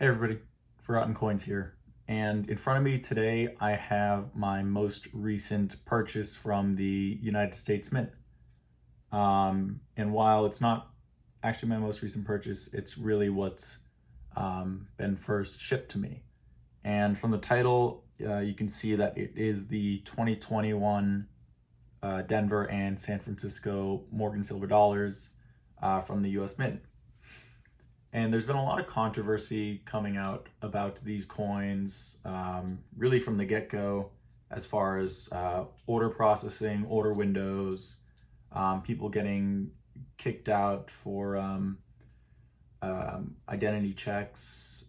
Hey everybody, Forgotten Coins here. And in front of me today, I have my most recent purchase from the United States Mint. And while it's not actually my most recent purchase, it's really what's been first shipped to me. And from the title, you can see that it is the 2021 Denver and San Francisco Morgan Silver dollars from the US Mint. And there's been a lot of controversy coming out about these coins, really from the get-go, as far as order processing, order windows, people getting kicked out for identity checks,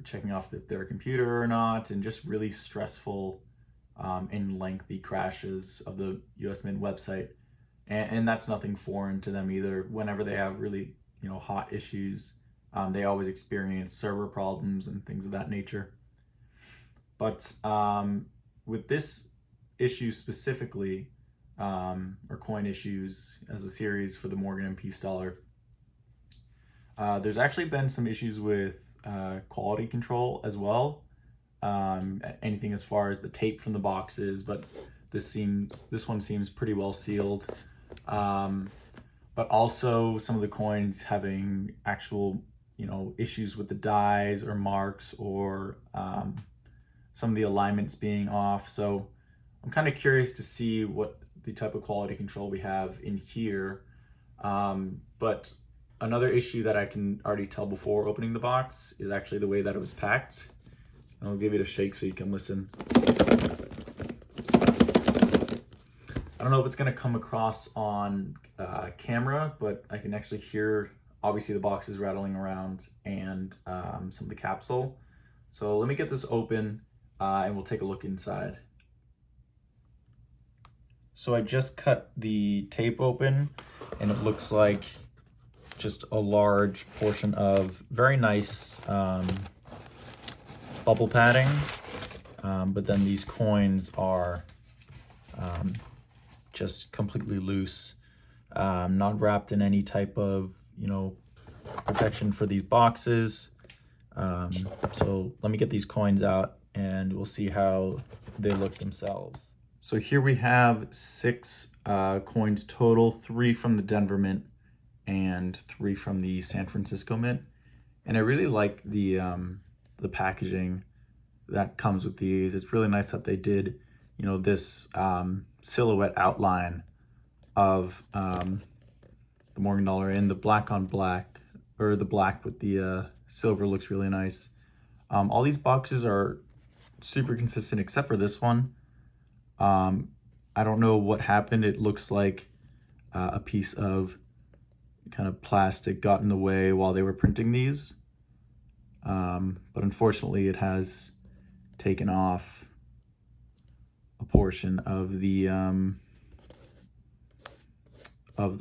checking off if they're a computer or not, and just really stressful and lengthy crashes of the US Mint website. And that's nothing foreign to them either. Whenever they have really hot issues, they always experience server problems and things of that nature. But with this issue specifically, or coin issues as a series for the Morgan and Peace dollar, there's actually been some issues with quality control as well. Anything as far as the tape from the boxes, but this one seems pretty well sealed. But also some of the coins having actual issues with the dies or marks, or some of the alignments being off. So I'm kind of curious to see what the type of quality control we have in here. But another issue that I can already tell before opening the box is actually the way that it was packed. And I'll give it a shake so you can listen. I don't know if it's going to come across on camera, but I can actually hear, obviously, the boxes rattling around and some of the capsule. So let me get this open and we'll take a look inside. So I just cut the tape open and it looks like just a large portion of very nice bubble padding. But then these coins are just completely loose, not wrapped in any type of protection for these boxes. So let me get these coins out and we'll see how they look themselves. So here we have 6 coins total, 3 from the Denver Mint and 3 from the San Francisco Mint. And I really like the packaging that comes with these. It's really nice that they did this silhouette outline of the Morgan dollar, and the black on black, or the black with the silver, looks really nice. All these boxes are super consistent except for this one. I don't know what happened. It looks like a piece of kind of plastic got in the way while they were printing these. But unfortunately it has taken off a portion of the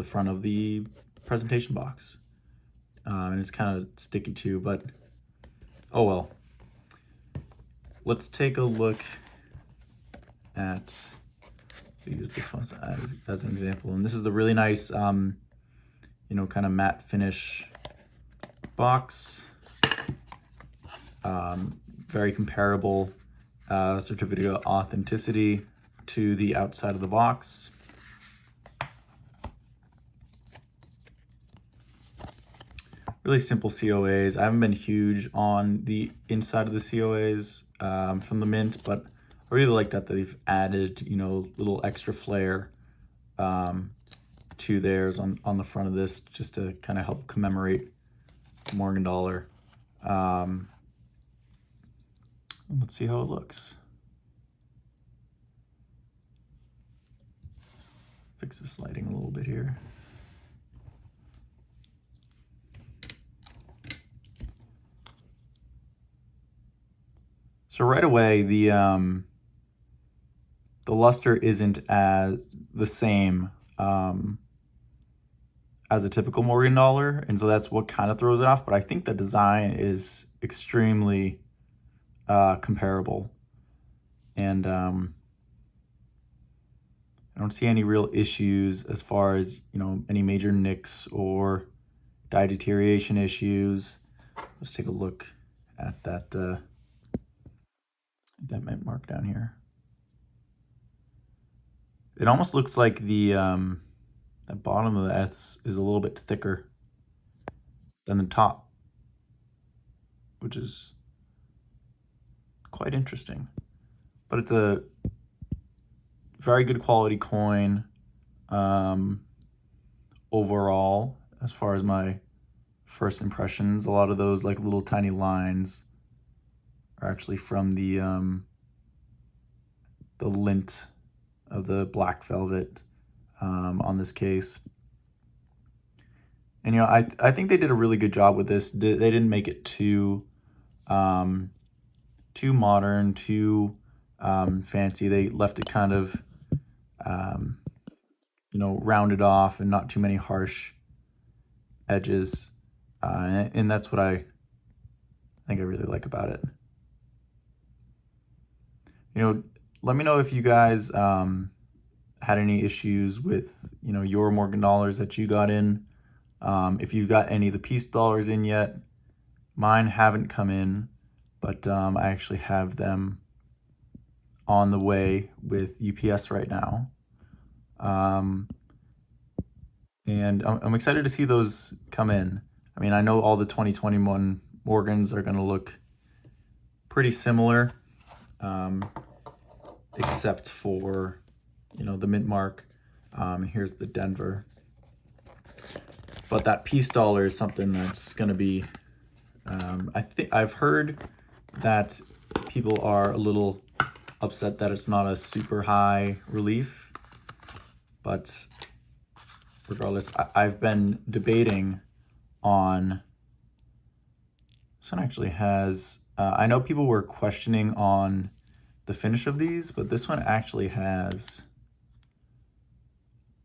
front of the presentation box, and it's kind of sticky too, but oh well. Let's take a look at, use this one as an example, and this is the really nice kind of matte finish box. Very comparable certificate of authenticity to the outside of the box. Really simple COAs. I haven't been huge on the inside of the COAs from the Mint, but I really like that they've added little extra flair to theirs on the front of this, just to kind of help commemorate the Morgan dollar. Let's see how it looks. Fix this lighting a little bit here. So right away, the luster isn't as the same as a typical Morgan dollar, and so that's what kind of throws it off. But I think the design is extremely comparable, and I don't see any real issues as far as any major nicks or die deterioration issues. Let's take a look at that mint mark down here. It almost looks like the bottom of the S is a little bit thicker than the top, which is quite interesting. But it's a very good quality coin overall, as far as my first impressions. A lot of those like little tiny lines are actually from the lint of the black velvet on this case. And I think they did a really good job with this. They didn't make it too modern, too fancy. They left it kind of rounded off and not too many harsh edges. And that's what I think I really like about it. Let me know if you guys had any issues with your Morgan dollars that you got in. If you've got any of the piece dollars in yet. Mine haven't come in, but I actually have them on the way with UPS right now. And I'm excited to see those come in. I mean, I know all the 2021 Morgans are going to look pretty similar, except for, the mint mark. Here's the Denver. But that piece dollar is something that's going to be, I've heard that people are a little upset that it's not a super high relief, but regardless, I've been debating on, this one actually has, I know people were questioning on the finish of these, but this one actually has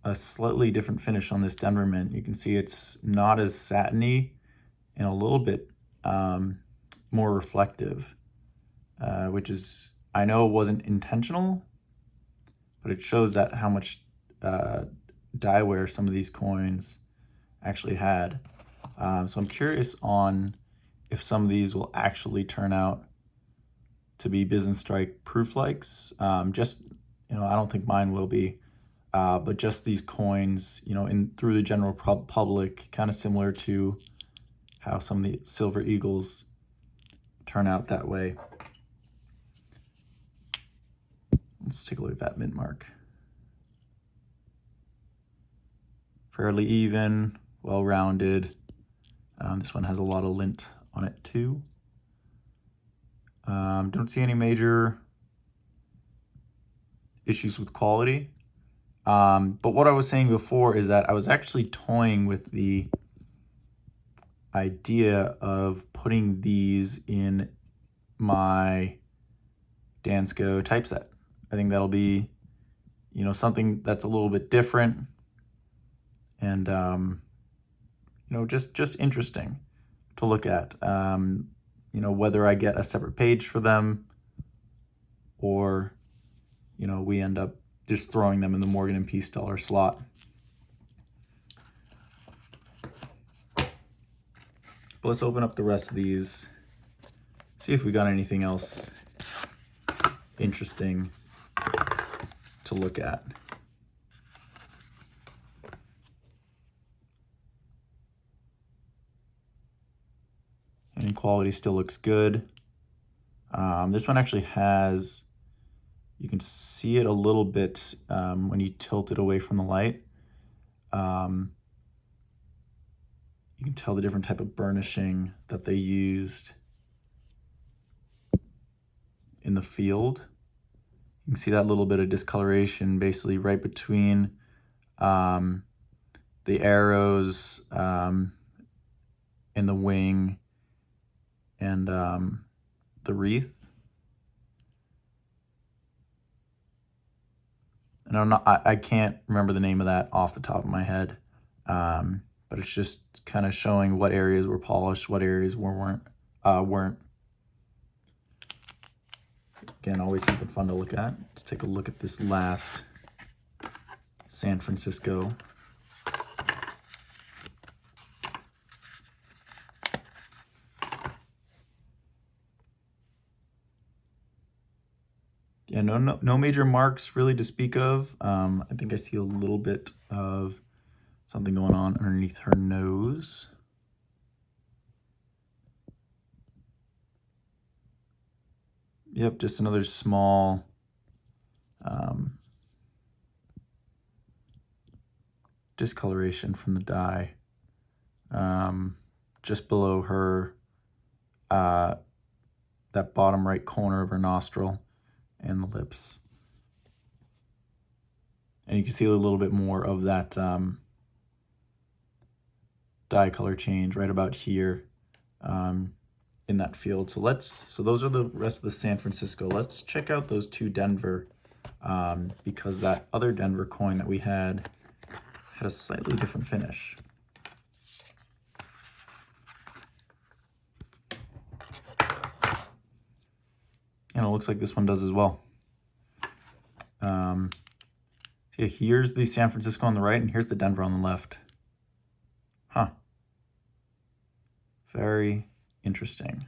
a slightly different finish on this Denver mint. You can see it's not as satiny and a little bit more reflective, which is, I know it wasn't intentional, but it shows that how much dye wear some of these coins actually had. So I'm curious on if some of these will actually turn out to be business strike proof likes. Just, I don't think mine will be, but just these coins, through the general public, kind of similar to how some of the Silver Eagles turn out that way. Let's take a look at that mint mark. Fairly even, well-rounded. This one has a lot of lint on it too. Don't see any major issues with quality. But what I was saying before is that I was actually toying with the idea of putting these in my Dansko typeset. I think that'll be, something that's a little bit different and, just interesting to look at. Whether I get a separate page for them or, we end up just throwing them in the Morgan and Piece dollar slot. But let's open up the rest of these, see if we got anything else interesting to look at. And quality still looks good. This one actually has, you can see it a little bit when you tilt it away from the light. You can tell the different type of burnishing that they used in the field. You can see that little bit of discoloration basically right between the arrows in the wing and the wreath. And I can't remember the name of that off the top of my head, but it's just kind of showing what areas were polished, what areas weren't. Again, always something fun to look at. Let's take a look at this last San Francisco. Yeah, no major marks really to speak of. I think I see a little bit of something going on underneath her nose. Yep, just another small discoloration from the dye. Just below her, that bottom right corner of her nostril and the lips. And you can see a little bit more of that dye color change right about here in that field. So those are the rest of the San Francisco. Let's check out those two Denver because that other Denver coin that we had a slightly different finish. And it looks like this one does as well. Here's the San Francisco on the right, and here's the Denver on the left. Huh. Very interesting.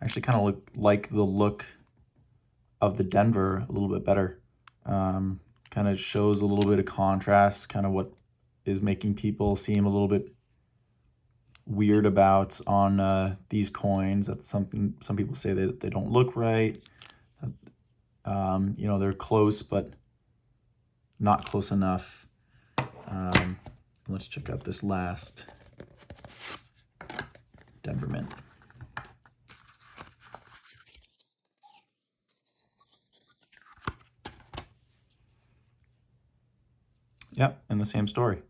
I actually kind of like the look of the Denver a little bit better. Kind of shows a little bit of contrast, kind of what is making people seem a little bit weird about on these coins. That's something some people say that they don't look right. You know, they're close, but not close enough. Let's check out this last Denver Mint. Yep, and the same story.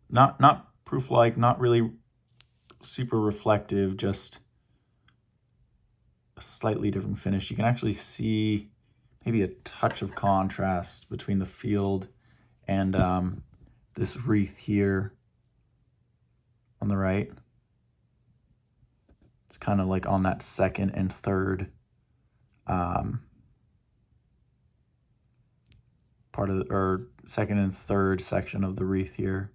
Not proof-like, not really super reflective, just a slightly different finish. You can actually see maybe a touch of contrast between the field and this wreath here on the right. It's kind of like on that second and third part of the, or second and third section of the wreath here.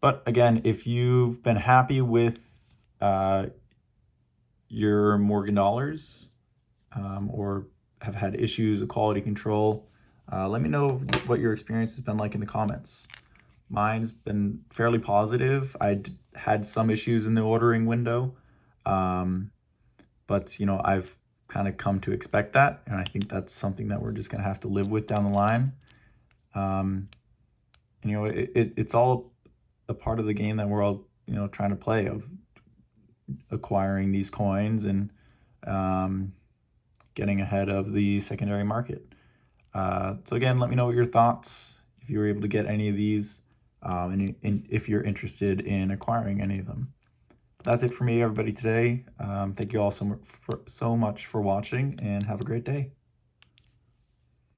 But again, if you've been happy with your Morgan dollars or have had issues with quality control, let me know what your experience has been like in the comments. Mine's been fairly positive. I had some issues in the ordering window, but you know, I've kind of come to expect that, and I think that's something that we're just gonna have to live with down the line. And you know, it's all a part of the game that we're all, you know, trying to play, of acquiring these coins and getting ahead of the secondary market. So again, let me know what your thoughts, if you were able to get any of these, and if you're interested in acquiring any of them. But that's it for me, everybody, today. Thank you all so much for watching, and have a great day.